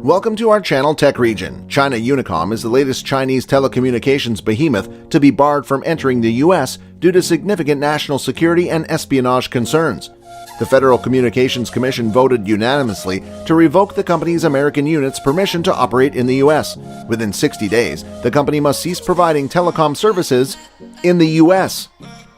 Welcome to our channel Tech Region. China Unicom is the latest Chinese telecommunications behemoth to be barred from entering the U.S. due to significant national security and espionage concerns. The Federal Communications Commission voted unanimously to revoke the company's American unit's permission to operate in the U.S. Within 60 days, the company must cease providing telecom services in the U.S.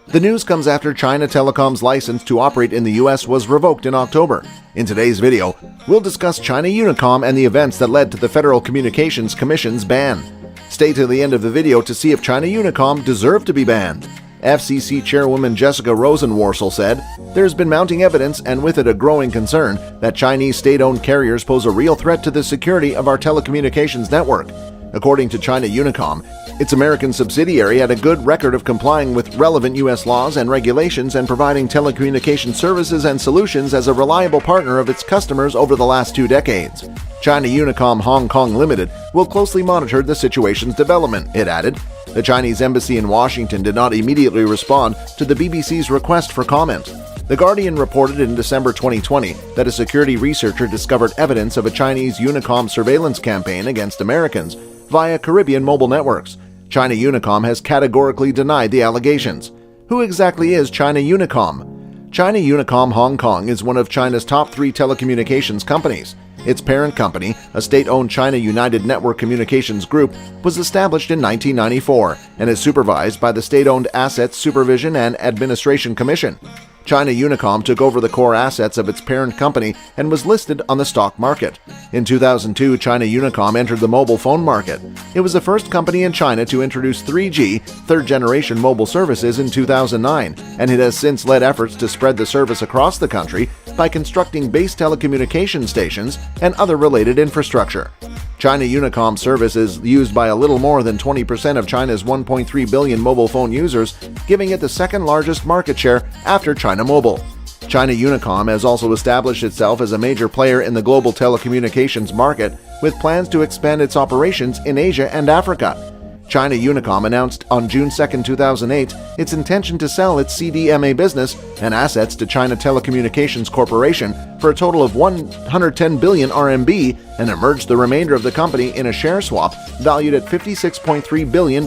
The news comes after China Telecom's license to operate in the U.S. was revoked in October. In today's video, we'll discuss China Unicom and the events that led to the Federal Communications Commission's ban. Stay to the end of the video to see if China Unicom deserved to be banned. FCC Chairwoman Jessica Rosenworcel said, "There's been mounting evidence and with it a growing concern that Chinese state-owned carriers pose a real threat to the security of our telecommunications network." According to China Unicom, its American subsidiary had a good record of complying with relevant U.S. laws and regulations and providing telecommunication services and solutions as a reliable partner of its customers over the last 2 decades. China Unicom Hong Kong Limited will closely monitor the situation's development, it added. The Chinese embassy in Washington did not immediately respond to the BBC's request for comment. The Guardian reported in December 2020 that a security researcher discovered evidence of a Chinese Unicom surveillance campaign against Americans via Caribbean mobile networks. China Unicom has categorically denied the allegations. Who exactly is China Unicom? China Unicom Hong Kong is one of China's top 3 telecommunications companies. Its parent company, a state-owned China United Network Communications Group, was established in 1994 and is supervised by the State-Owned Assets Supervision and Administration Commission. China Unicom took over the core assets of its parent company and was listed on the stock market. In 2002, China Unicom entered the mobile phone market. It was the first company in China to introduce 3G, third-generation mobile services in 2009, and it has since led efforts to spread the service across the country by constructing base telecommunication stations and other related infrastructure. China Unicom service is used by a little more than 20% of China's 1.3 billion mobile phone users, giving it the second largest market share after China Mobile. China Unicom has also established itself as a major player in the global telecommunications market, with plans to expand its operations in Asia and Africa. China Unicom announced on June 2, 2008, its intention to sell its CDMA business and assets to China Telecommunications Corporation for a total of 110 billion RMB and merge the remainder of the company in a share swap valued at $56.3 billion,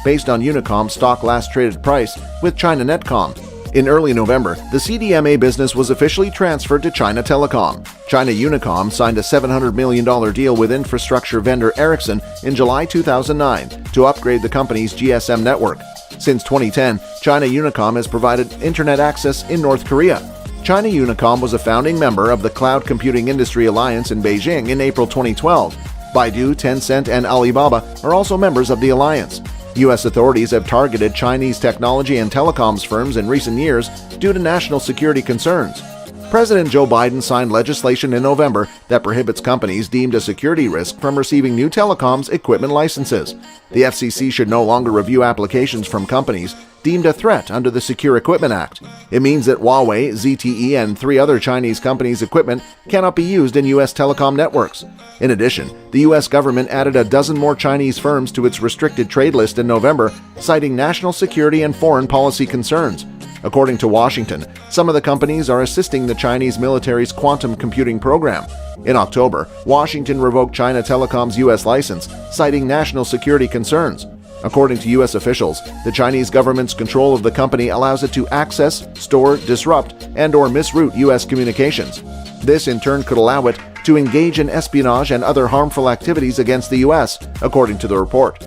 based on Unicom's stock last traded price with China Netcom. In early November, the CDMA business was officially transferred to China Telecom. China Unicom signed a $700 million deal with infrastructure vendor Ericsson in July 2009 to upgrade the company's GSM network. Since 2010, China Unicom has provided internet access in North Korea. China Unicom was a founding member of the Cloud Computing Industry Alliance in Beijing in April 2012. Baidu, Tencent, and Alibaba are also members of the alliance. U.S. authorities have targeted Chinese technology and telecoms firms in recent years due to national security concerns. President Joe Biden signed legislation in November that prohibits companies deemed a security risk from receiving new telecoms equipment licenses. The FCC should no longer review applications from companies deemed a threat under the Secure Equipment Act. It means that Huawei, ZTE, and 3 other Chinese companies' equipment cannot be used in U.S. telecom networks. In addition, the U.S. government added a dozen more Chinese firms to its restricted trade list in November, citing national security and foreign policy concerns. According to Washington, some of the companies are assisting the Chinese military's quantum computing program. In October, Washington revoked China Telecom's U.S. license, citing national security concerns. According to U.S. officials, the Chinese government's control of the company allows it to access, store, disrupt, and/or misroute U.S. communications. This, in turn, could allow it to engage in espionage and other harmful activities against the U.S., according to the report.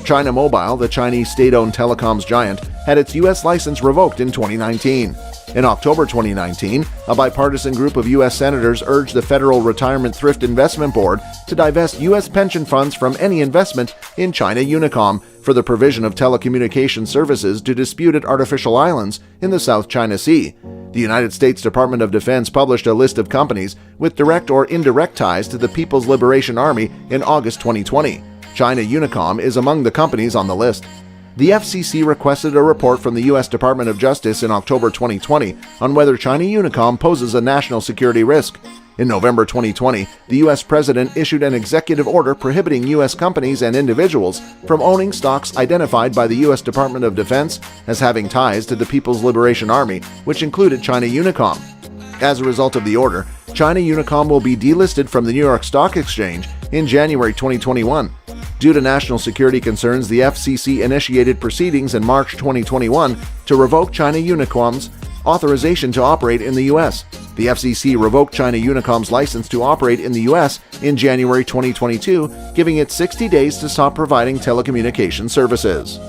China Mobile, the Chinese state-owned telecoms giant, had its U.S. license revoked in 2019. In October 2019, a bipartisan group of U.S. senators urged the Federal Retirement Thrift Investment Board to divest U.S. pension funds from any investment in China Unicom for the provision of telecommunication services to disputed artificial islands in the South China Sea. The United States Department of Defense published a list of companies with direct or indirect ties to the People's Liberation Army in August 2020. China Unicom is among the companies on the list. The FCC requested a report from the U.S. Department of Justice in October 2020 on whether China Unicom poses a national security risk. In November 2020, the U.S. President issued an executive order prohibiting U.S. companies and individuals from owning stocks identified by the U.S. Department of Defense as having ties to the People's Liberation Army, which included China Unicom. As a result of the order, China Unicom will be delisted from the New York Stock Exchange in January 2021. Due to national security concerns, the FCC initiated proceedings in March 2021 to revoke China Unicom's authorization to operate in the U.S. The FCC revoked China Unicom's license to operate in the U.S. in January 2022, giving it 60 days to stop providing telecommunication services.